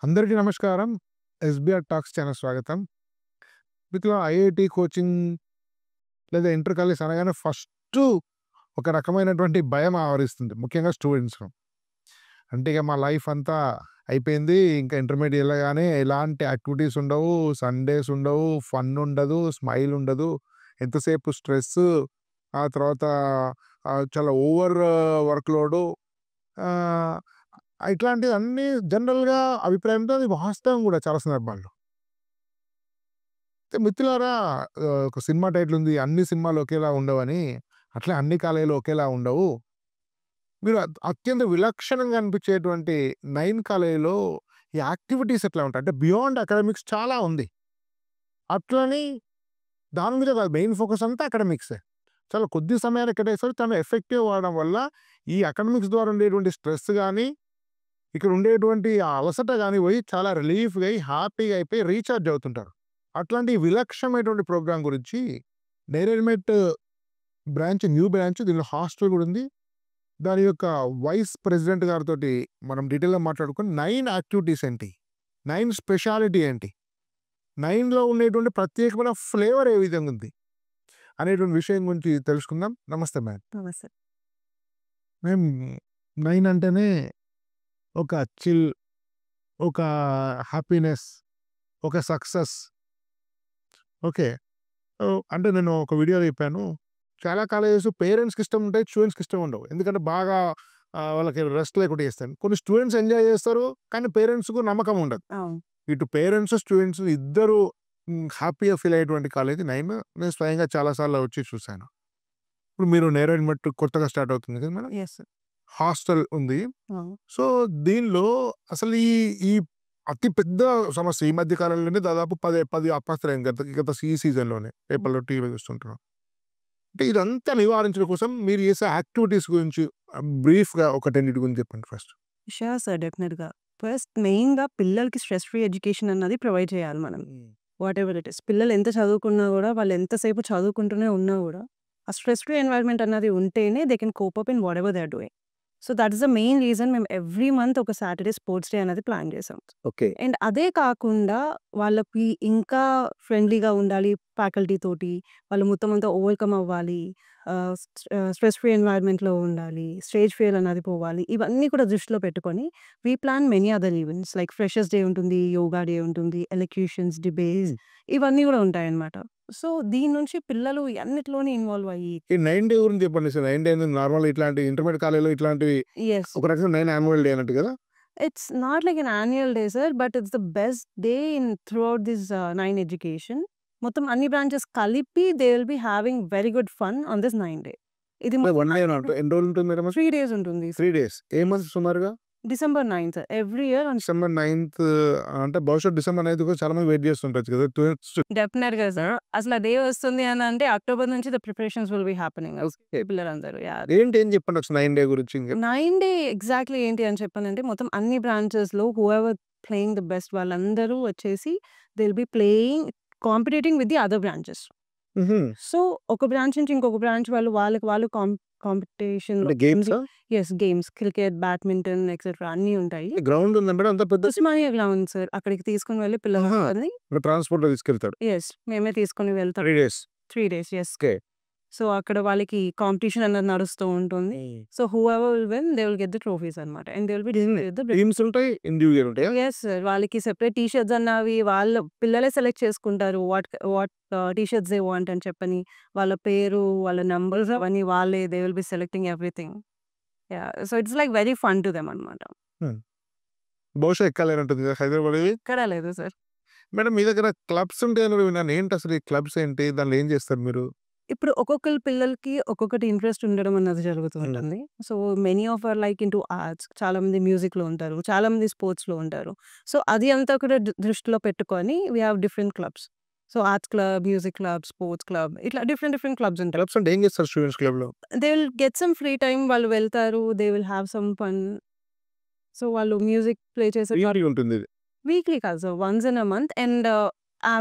అందరికీ నమస్కారం. SBR talks channel స్వాగతం. వీటిలో ఐఐటీ కోచింగ్ లేదా ఇంటర్ కాలేజ్ అనగానే ఫస్టు ఒక రకమైనటువంటి భయం ఆవరిస్తుంది. ముఖ్యంగా స్టూడెంట్స్‌లో. అంటే ఇక మా లైఫ్ అంతా అయిపోయింది. ఇంకా ఇంటర్మీడియేట్ ఎళ్ళగానే ఎలాంటి యాక్టివిటీస్ ఉండవు. సండేస్ ఉండవు. ఫన్ ఉండదు. స్మైల్ ఉండదు. ఎంతసేపు స్ట్రెస్సు. ఆ తర్వాత చాలా ఓవర్ వర్క్‌లోడు. ఆహ్, ఇట్లాంటివన్నీ జనరల్‌గా అభిప్రాయంతో అది వాస్తవం గూడా చాలా సందర్భాల్లో. అయితే మిత్రులారా ఒక సినిమా టైటిల్ ఉంది. అన్ని సినిమాలు ఒకేలా ఉండవని. అట్లే అన్ని కాలేజీలు ఒకేలా ఉండవు. మీరు అత్యంత విలక్షణంగా అనిపించేటువంటి 9 కాలేజీలో ఈ యాక్టివిటీస్ ఎట్లా ఉంటాయి? అంటే బియాండ్ అకాడమిక్స్ చాలా ఉంది. అట్లని దాని మీద కాదు మెయిన్ ఫోకస్ అంతా అకాడమిక్సే. చాలా కొద్ది సమయాన్ని కేటాయిస్తారు. చాలా ఎఫెక్టివ్ వాడడం వల్ల ఈ అకాడమిక్స్ ద్వారా ఉండేటువంటి స్ట్రెస్ గాని, ఇక్కడ ఉండేటువంటి ఆ అలసట గాని పోయి చాలా రిలీఫ్‌గా అయ్యి, హ్యాపీగా అయిపోయి రీచార్జ్ అవుతుంటారు. అట్లాంటి విలక్షణమైనటువంటి ప్రోగ్రామ్ గురించి నేరేడ్మెట్ న్యూ బ్రాంచ్ దీనిలో హాస్టల్ కూడా ఉంది. దాని యొక్క వైస్ ప్రెసిడెంట్ గారితోటి మనం డీటెయిల్‌గా మాట్లాడుకొని 9 యాక్టివిటీస్ ఏంటి? 9 స్పెషాలిటీ ఏంటి? 9లో ఉండేటువంటి ప్రత్యేకమైన ఫ్లేవర్ ఏ విధంగా ఉంది? అనేటువంటి విషయం గురించి తెలుసుకుందాం. నమస్తే మ్యామ్. నమస్తే. మ్యామ్ 9 అంటేనే ఒక చిల్, ఒక హ్యాపీనెస్, ఒక సక్సెస్. ఓకే. అంటే నేను ఒక వీడియోలో చెప్పాను. చాలా కాలేజెస్ పేరెంట్స్‌కి ఇష్టం ఉంటాయి. స్టూడెంట్స్‌కి ఇష్టం ఉండవు. ఎందుకంటే బాగా వాళ్ళకి రెస్ట్ లేకుండా చేస్తాను. కొన్ని స్టూడెంట్స్ ఎంజాయ్ చేస్తారు. కానీ పేరెంట్స్‌కు నమ్మకం ఉండదు. అవును. ఇటు పేరెంట్స్, స్టూడెంట్స్ ఇద్దరు హ్యాపీగా ఫీల్ అయ్యేటువంటి కాలేజ్ 9. నేను స్వయంగా చాలా సార్లు వచ్చి చూసాను. ఇప్పుడు మీరు నేరేడ్మెట్ కొత్తగా స్టార్ట్ అవుతుంది కదా మేడం. యెస్. హాస్టల్ ఉంది. అవును. సో, దీనిలో అసలు ఈ ఈ అతి పెద్ద సమస్య ఈ మధ్య కాలంలోనే దాదాపు 10 అపహృతులైంది గత ఈ సీజన్‌లోనే పేపర్‌లో, టీవీలో చూస్తుంటున్నాం. అంటే ఇదంతా నివారించడం కోసం మీరు చేసే యాక్టివిటీస్ గురించి బ్రీఫ్‌గా ఒక 10 గురించి చెప్పండి ఫస్ట్. Sure sir. డెఫినిట్‌గా. ఫస్ట్ మెయిన్‌గా పిల్లలకి స్ట్రెస్ ఫ్రీ ఎడ్యుకేషన్ అన్నది ప్రొవైడ్ చేయాలి మనం. Whatever it is. పిల్లలు ఎంత చదువుకున్నా గూడా, వాళ్ళు ఎంతసేపు చదువుకుంటూనే ఉన్నా గూడా, ఆ స్ట్రెస్ ఫ్రీ ఎన్వైర్న్‌మెంట్ అన్నది ఉంటేనే they can cope up in whatever they are doing. So, that is the main reason మేము ఎవ్రీ మంత్ ఒక సాటర్‌డే స్పోర్ట్స్ డే అనేది ప్లాన్ చేసాం. ఓకే. అండ్ అదే కాకుండా వాళ్ళకి ఇంకా ఫ్రెండ్లీగా ఉండాలి ఫ్యాకల్టీ తోటి. వాళ్ళు మొత్తం అంతా ఓవర్‌కమ్ అవ్వాలి. స్ట్రెస్ ఫ్రీ ఎన్వైర్న్‌మెంట్‌లో ఉండాలి. స్టేజ్ ఫియర్ అన్నది పోవాలి. ఇవన్నీ కూడా దృష్టిలో పెట్టుకొని we plan many other events like freshers day ఉంటుంది, యోగా డే ఉంటుంది, ఎలక్యూషన్స్, డిబేట్స్ ఇవన్నీ గూడా ఉంటాయన్నమాట. సో, దీని నుంచి పిల్లలు అన్నిట్లోని ఇన్వాల్వ్ అయ్యి ఈ 9 డే గురించి చెప్పండి సార్. 9 డే అనేది నార్మల్ ఇట్లాంటి ఇంటర్మీడియేట్ కాలేజ్‌లో ఇట్లాంటివి యెస్. ఒక రకంగా 9 యాన్యువల్ డే అన్నట్టు కదా? It's not like an annual day sir. But it's the best day in throughout this 9 education. మొత్తం అన్ని బ్రాంచెస్ కలిపి they will be having very good fun on this 9 day. ఇది అంటే 1 డే ఎన్ని రోజులు ఉంటుంది మేడం అది? 3 డేస్ ఉంటుంది. 3 డేస్. ఏ మంత్ సుమారుగా? December ninth every year on December ninth అంటే బహుశా డిసెంబర్ 9థ్ కూడా చాలా మంది వెయిట్ చేస్తుండొచ్చు కదా! డెఫినెట్‌గా సార్. అసలు ఆ డే వస్తుంది అని అంటే అక్టోబర్ నుంచి the preparations will be happening. Okay. పిల్లలందరూ యాహ్! ఏం చెప్పండి ఒకసారి 9 డే గురించి ఇంకా? 9 డే ఎగ్జాక్ట్‌లీ ఏంటి అని చెప్పానంటే మొత్తం అన్ని బ్రాంచెస్‌లో హూఎవర్ ప్లేయింగ్ ద బెస్ట్ వాళ్ళందరూ వచ్చేసి they will be playing competing with the other branches. హుహు. సో, ఒక బ్రాంచ్ నుంచి ఇంకొక బ్రాంచ్ వాళ్ళకి వాళ్ళు కాంపిటీషన్‌లో అంటే గేమ్సా? Yes. Games, cricket, badminton etcetera అన్నీ ఉంటాయి. గ్రౌండ్ ఉందా మేడం అంత పెద్దది? Osmania ground sir. అక్కడికి తీసుకొని వెళ్లి ఆహా! పిల్లలందరిని అంటే ట్రాన్స్‌పోర్ట్‌లో తీసుకెళ్తాడు. యెస్. మేమే తీసుకొని వెళ్తాం. 3 days. 3 days. Yes. Okay. So, అక్కడ వాళ్ళకి కాంపిటీషన్ అన్నది నడుస్తూ ఉంటుంది. So, whoever will win they will get the trophies అన్నమాట. And they will be displayed with the teams ఉంటాయి. ఇండివిడ్యువల్ ఉంటాయా? Yes sir. వాళ్ళకి సెపరేట్ టీ షర్ట్స్ అన్నవి వాళ్ళ పిల్లలే సెలెక్ట్ చేసుకుంటారు. What T shirts they want అని చెప్పని. వాళ్ళ పేరు, వాళ్ళ నంబర్స్ అవన్నీ వాళ్ళే they will be selecting everything. Yeah! So, it's like very fun to them అన్నమాట. హ్మ్. బహుశా ఎక్కలేనట్టుంది కదా హైదరాబాద్‌వి? ఎక్కడా లేదు సార్. మేడం మీ దగ్గర క్లబ్స్ ఉంటాయని కూడా విన్నాను. ఏంటి అసలు ఈ క్లబ్స్ ఏంటి? దానిలో ఏం చేస్తారు మీరు? ఇప్పుడు ఒక్కొక్కళ్ళ పిల్లలకి ఒక్కొక్కటి ఇంట్రెస్ట్ ఉండడం అన్నది జరుగుతూ ఉంటుంది. So, many of are like into arts. చాలామంది మ్యూజిక్‌లో ఉంటారు. చాలామంది స్పోర్ట్స్‌లో ఉంటారు. సో, అది అంతా కూడా దృష్టిలో పెట్టుకొని we have different clubs. So, arts club, music club, sports club ఇట్లా డిఫరెంట్ క్లబ్స్ ఉంటాయి. క్లబ్స్ అంటే ఏం చేస్తారు స్టూడెంట్స్ క్లబ్‌లో? They will get some free time వాళ్ళు వెళ్తారు. They will have some fun. So, వాళ్ళు మ్యూజిక్ ప్లే చేసే వీక్లీ ఉంటుంది ఇది. వీక్లీ కాదు sir. Once in a month and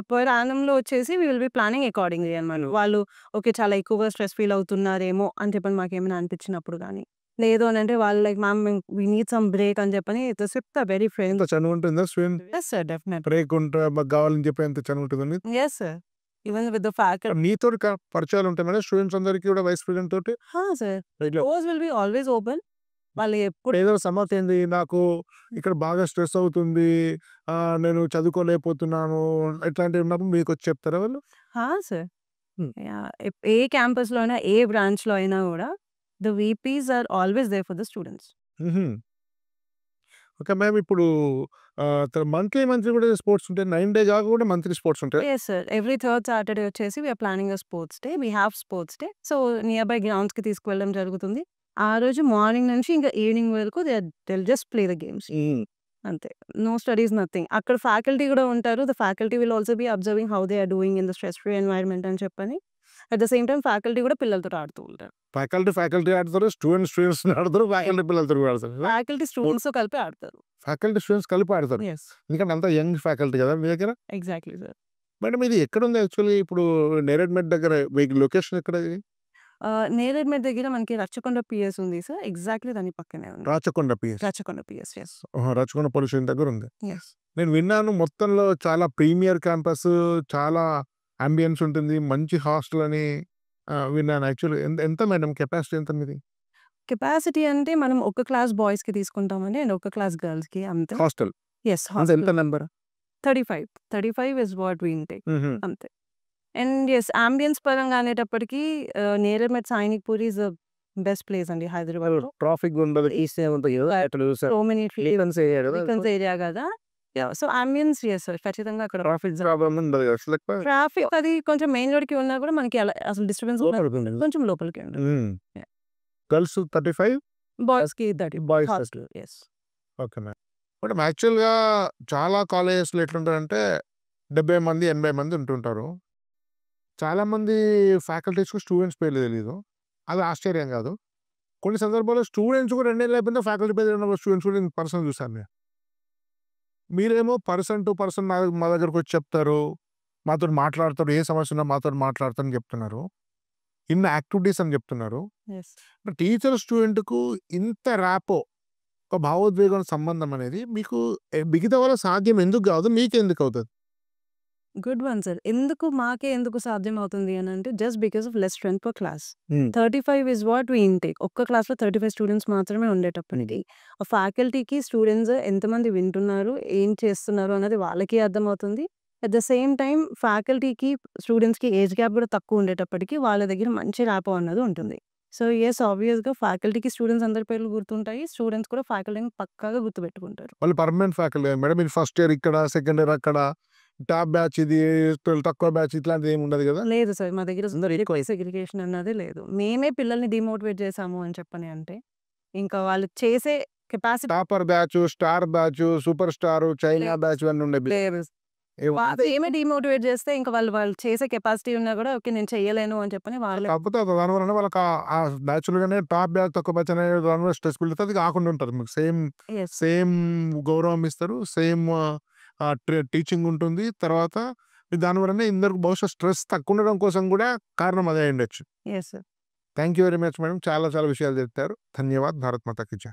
per యానమ్‌లో వచ్చేసి we will be planning accordingly అన్నమాట. వాళ్ళు ఓకే. చాలా ఎక్కువగా స్ట్రెస్ ఫీల్ అవుతున్నారేమో అని చెప్పని మాకేమైనా అనిపించినప్పుడు గాని, లేదు అనంటే వాళ్ళు like ma'am we need some break అని చెప్పని చెప్తా వెరీ ఎంత ఫ్రెండ్స్. చనువు ఉంటుందా student yes sir. Definitely. Break ఉంటే మాకు కావాలని చెప్పి ఎంత చనువు ఉంటుందండి? Yes sir. Even with the faculty. నీతో పరిచయాలు ఉంటాయి మేడం స్టూడెంట్స్ అందరికీ కూడా వైస్ ప్రెసిడెంట్ తోటి? సార్. ఇట్లా doors will be always open. వాళ్ళు ఎప్పుడు ఏదో సమస్య ఏంది నాకు ఇక్కడ బాగా స్ట్రెస్ అవుతుంది, నేను చదువుకోలేకపోతున్నాను ఇట్లాంటివి ఉన్నప్పుడు మీకు వచ్చి చెప్తారా వాళ్ళు? సార్. హ్మ్. యాహ్! ఏ క్యాంపస్‌లో అయినా, ఏ బ్రాంచ్‌లో అయినా గూడా the VPs are always there for the students. హుహు. Okay ma'am. ఇప్పుడు మంత్లీ కూడా స్పోర్ట్స్ ఉంటాయి. 9 డే కాక కూడా మంత్లీ స్పోర్ట్స్ ఉంటాయి. Yes sir. Every third Saturday వచ్చేసి we are planning a sports day. We have sports day. So, near by గ్రౌండ్స్‌కి తీసుకువెళ్ళడం జరుగుతుంది. ఆ రోజు మార్నింగ్ నుంచి ఇంకా ఈవినింగ్ వరకు they will just play the games. అంతే. No studies nothing. అక్కడ ఫ్యాకల్టీ గూడా ఉంటారు. The faculty will also be observing how they are doing in the stress free environment అని చెప్పని. At the same time faculty గూడా పిల్లలతోటి ఆడుతూ ఉంటారు. ఫ్యాకల్టీ ఆడతారు, స్టూడెంట్స్ ఆడతారు, ఫ్యాకల్టీ పిల్లలతో కూడా ఆడతారు. ఫ్యాకల్టీ స్టూడెంట్స్‌తో కలిపి ఆడతారు. ఫ్యాకల్టీ స్టూడెంట్స్ కలిపి ఆడతారు. యెస్. ఎందుకంటే అంతా యంగ్ ఫ్యాకల్టీ కదా మీ దగ్గర. Exactly sir. మేడం ఇది ఎక్కడుంది యాక్చువల్లీ? ఇప్పుడు నేరేడ్మెట్ దగ్గర మీకు లొకేషన్ ఎక్కడ ఇది? నేరేడ్మెట్ దగ్గర మనకి రచ్చకొండ పిఎస్ ఉంది సార్. ఎగ్జాక్ట్‌లీ దాని పక్కనే ఉంది. Rachakonda PS. Rachakonda PS. Yes. Rachakonda police station దగ్గర ఉంది. యెస్. నేను విన్నాను మొత్తంలో చాలా ప్రీమియర్ క్యాంపస్, చాలా అంబియన్స్ ఉంటుంది, మంచి హాస్టల్ అని విన్నాను. యాక్చువల్లీ ఎంత మేడం కెపాసిటీ ఎంత మీది? కెపాసిటీ అంటే మనం ఒక క్లాస్ బాయ్స్‌కి తీసుకుంటామండి. అండ్ ఒక క్లాస్ గర్ల్స్‌కి అంతే. Hostel yes. ఎంత hostel number? 35. 35 is what we intake. అంతే. అండ్ యెస్ అంబియన్స్ పరంగా అనేటప్పటికి Neredmet Sainikpuri is the best place అండి హైదరాబాద్‌లో. ట్రాఫిక్ ఉండదు, ఈసీ ఉంటుంది కదా, అటు సో మెనీ ఫ్రీక్వెన్స్ ఏరియా కదా, ఫ్రీక్వెన్స్ ఏరియా కదా. Yeah! So ambience yes sir. ఖచ్చితంగా అక్కడ ట్రాఫిక్ ప్రాబ్లం ఉండదు కదా అసలు ఎక్కువ. ట్రాఫిక్ అది కొంచెం మెయిన్ రోడ్‌కి ఉన్నా కూడా మనకి అలా అసలు డిస్టర్బెన్స్ లోపలికి కొంచెం లోపలికి ఉంటుంది. Yeah. గర్ల్స్ 35, బాయ్స్‌కి 30 boys hostel. Yes. Okay madam. Madam యాక్చువల్గా చాలా కాలేజెస్లో ఎట్లుంటారంటే 70 మంది 80 మంది ఉంటుంటారు. చాలామంది ఫ్యాకల్టీస్‌కు స్టూడెంట్స్ పేర్లు తెలీదు. అది ఆశ్చర్యం కాదు. కొన్ని సందర్భాల్లో స్టూడెంట్స్ కూడా 2 ఏళ్ళు అయిపోయినా ఫ్యాకల్టీ పేరు తెలియని స్టూడెంట్స్ కూడా నేను పర్సనల్ చూసాను నేను. మీరేమో పర్సన్ టు పర్సన్ మా దగ్గరకు వచ్చి చెప్తారు, మాతోటి మాట్లాడతారు, ఏ సమస్య ఉన్నా మాతోటి మాట్లాడతారు అని చెప్తున్నారు. ఇన్ని యాక్టివిటీస్ అని చెప్తున్నారు. యెస్. టీచర్ స్టూడెంట్‌కు ఇంత ర్యాపో, ఒక భావోద్వేగం సంబంధం అనేది మీకు మిగతా వాళ్ళ సాధ్యం ఎందుకు కాదు, మీకెందుకు అవుతది? Good one sir. మాకే ఎందుకు సాధ్యం అవుతుంది అనంటే just because of less strength per class. 35 is what we intake. ఒక్క క్లాస్‌లో 35 స్టూడెంట్స్ మాత్రమే ఉండేటప్పటికి ఆ ఫ్యాకల్టీకి స్టూడెంట్స్ ఎంతమంది వింటున్నారు, ఏం చేస్తున్నారు అన్నది వాళ్ళకి అర్థమవుతుంది. అట్ ద సేమ్ టైమ్ ఫ్యాకల్టీకి, స్టూడెంట్స్‌కి ఏజ్ గ్యాప్ కూడా తక్కువ ఉండేటప్పటికి వాళ్ళ దగ్గర మంచి ర్యాపో అన్నది ఉంటుంది. సో యెస్ ఆబ్వియస్‌గా ఫ్యాకల్టీకి స్టూడెంట్స్ అందరి పేర్లు గుర్తుంటాయి. స్టూడెంట్స్ కూడా ఫ్యాకల్టీని పక్కాగా గుర్తుపెట్టుకుంటారు. వాళ్ళు పర్మనెంట్ ఫ్యాకల్టీ మేడం. మీరు ఫస్ట్ ఇయర్ ఇక్కడ, సెకండ్ ఇయర్ అక్కడ, టాప్ బ్యాచ్ ఇది, తక్కువ బ్యాచ్ ఇట్లాంటిది ఏమి ఉండదు కదా? లేదు సార్. మా దగ్గర సెగ్రిగేషన్ అన్నది లేదు. మేమే పిల్లల్ని డిమోటివేట్ చేసాము అని చెప్పని అంటే, ఇంకా వాళ్ళు చేసే capacity topper batch, star batch, super star, China batch అన్నీ ఉండే. లేదు. మేమే డిమోటివేట్ చేస్తే ఇంకా వాళ్ళు చేసే కెపాసిటీ ఉన్నా కూడా ఓకే నేను చెయ్యలేను అని చెప్పని వాళ్ళే. కాకపోతే దానివల్ల వాళ్ళకి ఆ బ్యాచ్‌లోనే టాప్ బ్యాచ్, తక్కువ బ్యాచ్ అనే దాని మీద స్ట్రెస్‌బిలిటీ అది కాకుండా ఉంటారు. మీకు యెస్. సేమ్ గౌరవం ఇస్తారు. సేమ్ టీచింగ్ ఉంటుంది. తర్వాత దానివల్లనే ఇందరికి బహుశా స్ట్రెస్ తక్కువ ఉండడం కోసం కూడా కారణం అదే అయ్యుండొచ్చు. Yes sir. Thank you very much madam. చాలా చాలా విషయాలు చెప్తారు. ధన్యవాద్. భారత్ మాతా కీ జై.